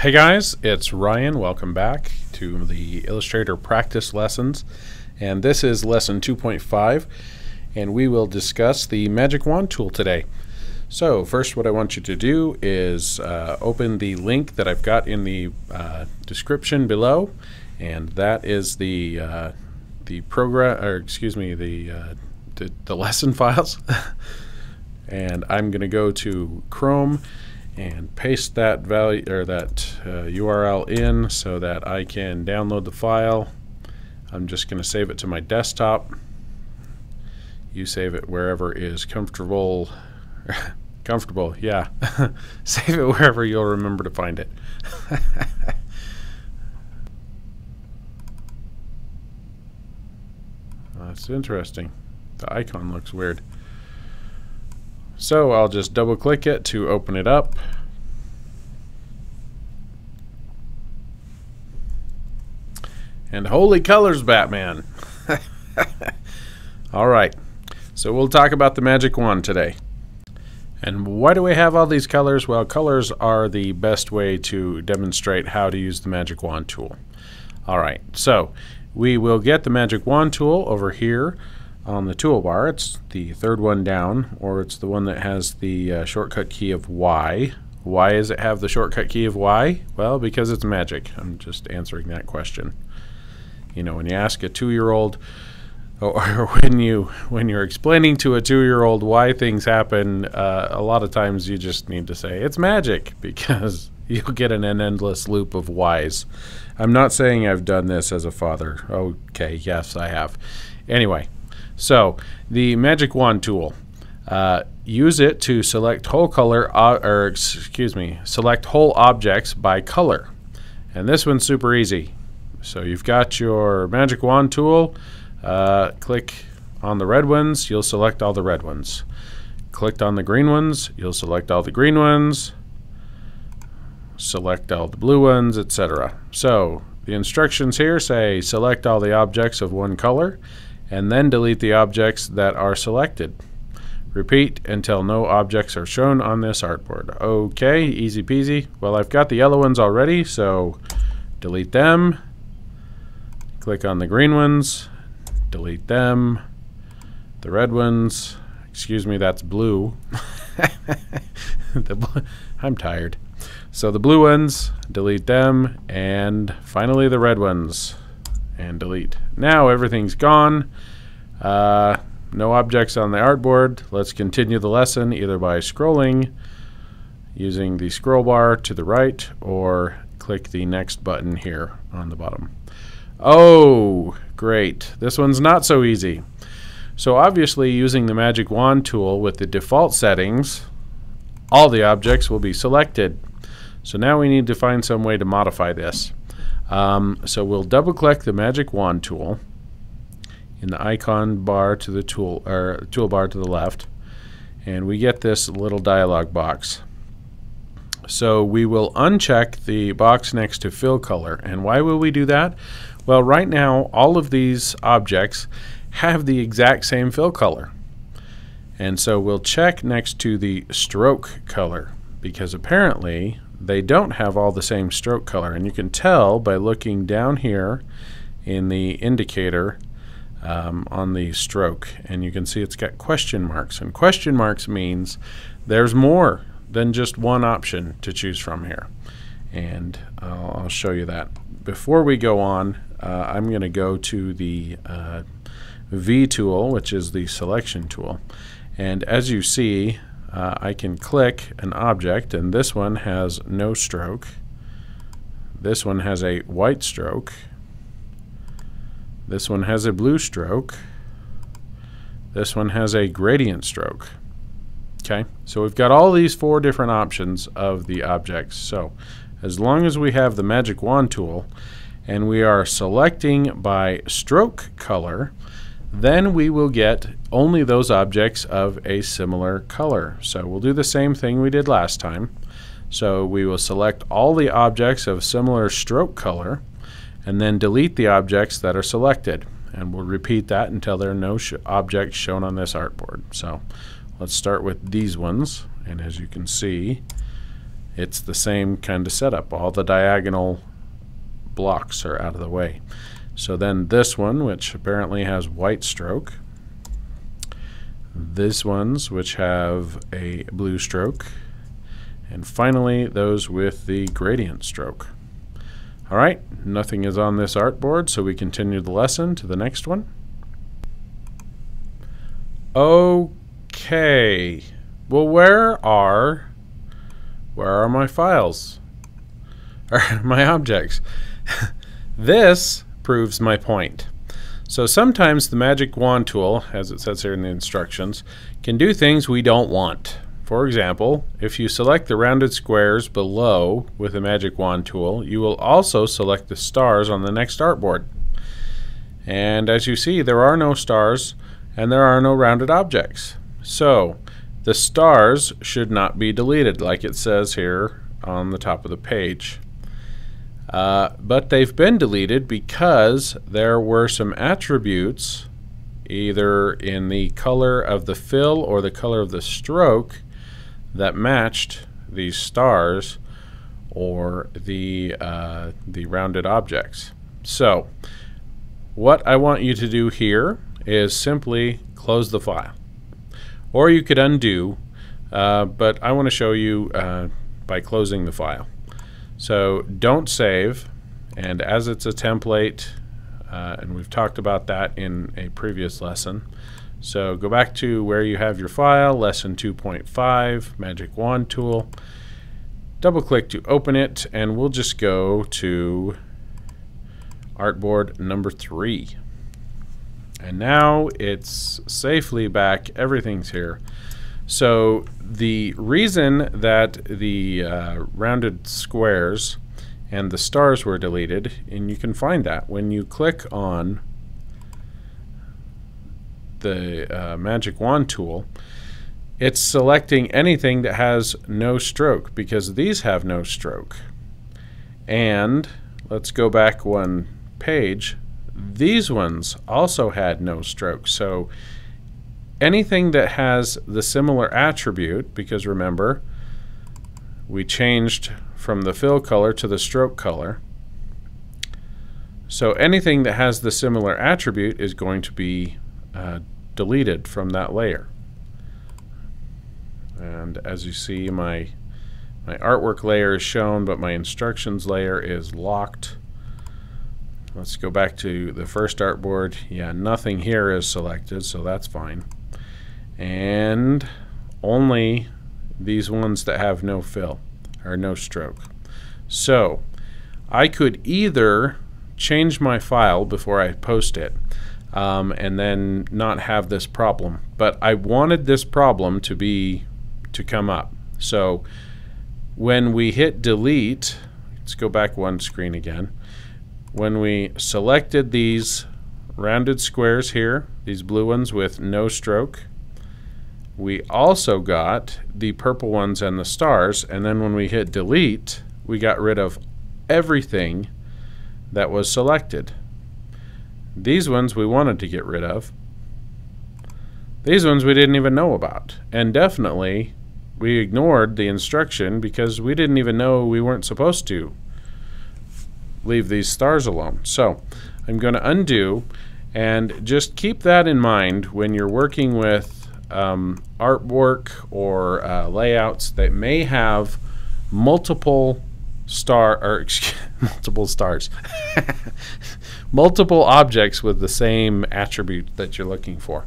Hey guys, it's Ryan. Welcome back to the Illustrator practice lessons, and this is lesson 2.5, and we will discuss the magic wand tool today. So first, what I want you to do is open the link that I've got in the description below, and that is the program, or excuse me, the lesson files. And I'm going to go to Chrome and paste that value or that URL in so that I can download the file. I'm just going to save it to my desktop. You save it wherever is comfortable. Comfortable, yeah. Save it wherever you'll remember to find it. That's interesting. The icon looks weird. So I'll just double click it to open it up. And holy colors, Batman! Alright, so we'll talk about the magic wand today. And why do we have all these colors? Well, colors are the best way to demonstrate how to use the magic wand tool. Alright, so we will get the magic wand tool over here on the toolbar. It's the third one down, or it's the one that has the shortcut key of Y. Why does it have the shortcut key of Y? Well, because it's magic. I'm just answering that question. You know, when you ask a 2-year-old, or when you're explaining to a 2-year-old why things happen, a lot of times you just need to say it's magic, because you'll get an endless loop of whys. I'm not saying I've done this as a father. Okay, yes, I have. Anyway. So the magic wand tool, use it to select whole select whole objects by color, and this one's super easy. So you've got your magic wand tool. Click on the red ones, you'll select all the red ones. Click on the green ones, you'll select all the green ones. Select all the blue ones, etc. So the instructions here say select all the objects of one color, and then delete the objects that are selected. Repeat until no objects are shown on this artboard. Okay, easy peasy. Well, I've got the yellow ones already, so delete them. Click on the green ones, delete them. The red ones, excuse me, that's blue. I'm tired. So the blue ones, delete them, and finally the red ones. And delete. Now everything's gone. No objects on the artboard. Let's continue the lesson either by scrolling using the scroll bar to the right, or click the next button here on the bottom. Oh, great. This one's not so easy. So obviously, using the magic wand tool with the default settings, all the objects will be selected. So now we need to find some way to modify this. So we'll double click the magic wand tool in the icon bar to the toolbar to the left, and we get this little dialog box. So we will uncheck the box next to fill color. And why will we do that? Well, right now all of these objects have the exact same fill color, and so we'll check next to the stroke color, because apparently they don't have all the same stroke color, and you can tell by looking down here in the indicator on the stroke, and you can see it's got question marks, and question marks means there's more than just one option to choose from here, and I'll show you that. Before we go on, I'm going to go to the V tool, which is the selection tool, and as you see, I can click an object, and this one has no stroke. This one has a white stroke. This one has a blue stroke. This one has a gradient stroke. Okay, so we've got all these 4 different options of the objects. So as long as we have the magic wand tool and we are selecting by stroke color, then we will get only those objects of a similar color. So we'll do the same thing we did last time. So we will select all the objects of similar stroke color and then delete the objects that are selected. And we'll repeat that until there are no objects shown on this artboard. So let's start with these ones. And as you can see, it's the same kind of setup. All the diagonal blocks are out of the way. So then this one, which apparently has white stroke, these ones which have a blue stroke, and finally those with the gradient stroke. Alright, nothing is on this artboard, so we continue the lesson to the next one. Okay, well, where are my files? Or my objects? This proves my point. So sometimes the magic wand tool, as it says here in the instructions, can do things we don't want. For example, if you select the rounded squares below with the magic wand tool, you will also select the stars on the next artboard. And as you see, there are no stars and there are no rounded objects. So the stars should not be deleted like it says here on the top of the page. But they've been deleted because there were some attributes either in the color of the fill or the color of the stroke that matched these stars or the rounded objects. So what I want you to do here is simply close the file. Or you could undo, but I want to show you by closing the file. So don't save, and as it's a template, and we've talked about that in a previous lesson, so go back to where you have your file, lesson 2.5, magic wand tool, double click to open it, and we'll just go to artboard number 3. And now it's safely back, everything's here. So the reason that the rounded squares and the stars were deleted, and you can find that when you click on the magic wand tool, it's selecting anything that has no stroke because these have no stroke. And let's go back one page. These ones also had no stroke. So anything that has the similar attribute, because remember, we changed from the fill color to the stroke color. So anything that has the similar attribute is going to be deleted from that layer. And as you see, my artwork layer is shown, but my instructions layer is locked. Let's go back to the first artboard. Yeah, nothing here is selected, so that's fine. And only these ones that have no fill or no stroke. So I could either change my file before I post it and then not have this problem, but I wanted this problem to come up. So when we hit delete, let's go back one screen again. When we selected these rounded squares here, these blue ones with no stroke, we also got the purple ones and the stars, and then when we hit delete, we got rid of everything that was selected. These ones we wanted to get rid of. These ones we didn't even know about. And definitely we ignored the instruction because we didn't even know we weren't supposed to leave these stars alone. So I'm going to undo, and just keep that in mind when you're working with artwork or layouts that may have multiple multiple objects with the same attribute that you're looking for.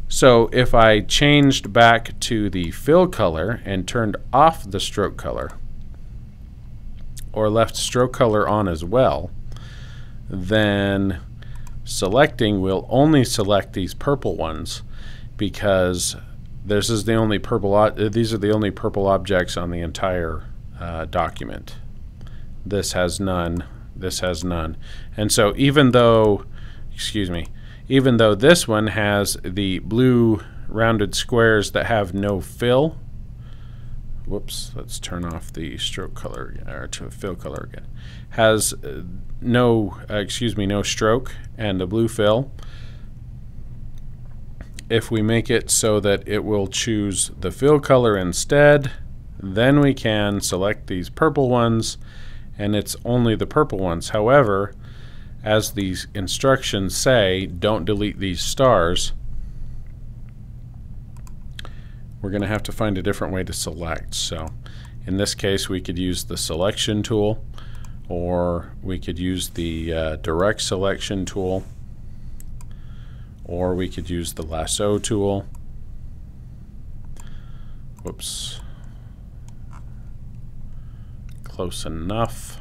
So if I changed back to the fill color and turned off the stroke color, or left stroke color on as well, then selecting will only select these purple ones because this is the only purple. These are the only purple objects on the entire document. This has none. This has none. And so even though, even though this one has the blue rounded squares that have no fill. Whoops, let's turn off the stroke color, or to fill color again. Has no stroke and a blue fill. If we make it so that it will choose the fill color instead, then we can select these purple ones, and it's only the purple ones. However, as these instructions say, don't delete these stars, we're going to have to find a different way to select. So in this case, we could use the selection tool, or we could use the direct selection tool, or we could use the lasso tool. Whoops. Close enough.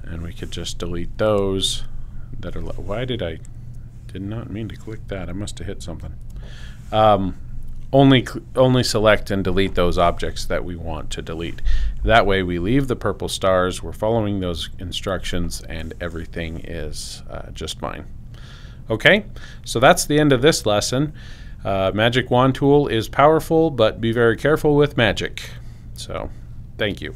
And we could just delete those that are. Why did not mean to click that? I must have hit something. Only select and delete those objects that we want to delete. That way we leave the purple stars, we're following those instructions, and everything is just fine. Okay, so that's the end of this lesson. Magic Wand tool is powerful, but be very careful with magic. So, thank you.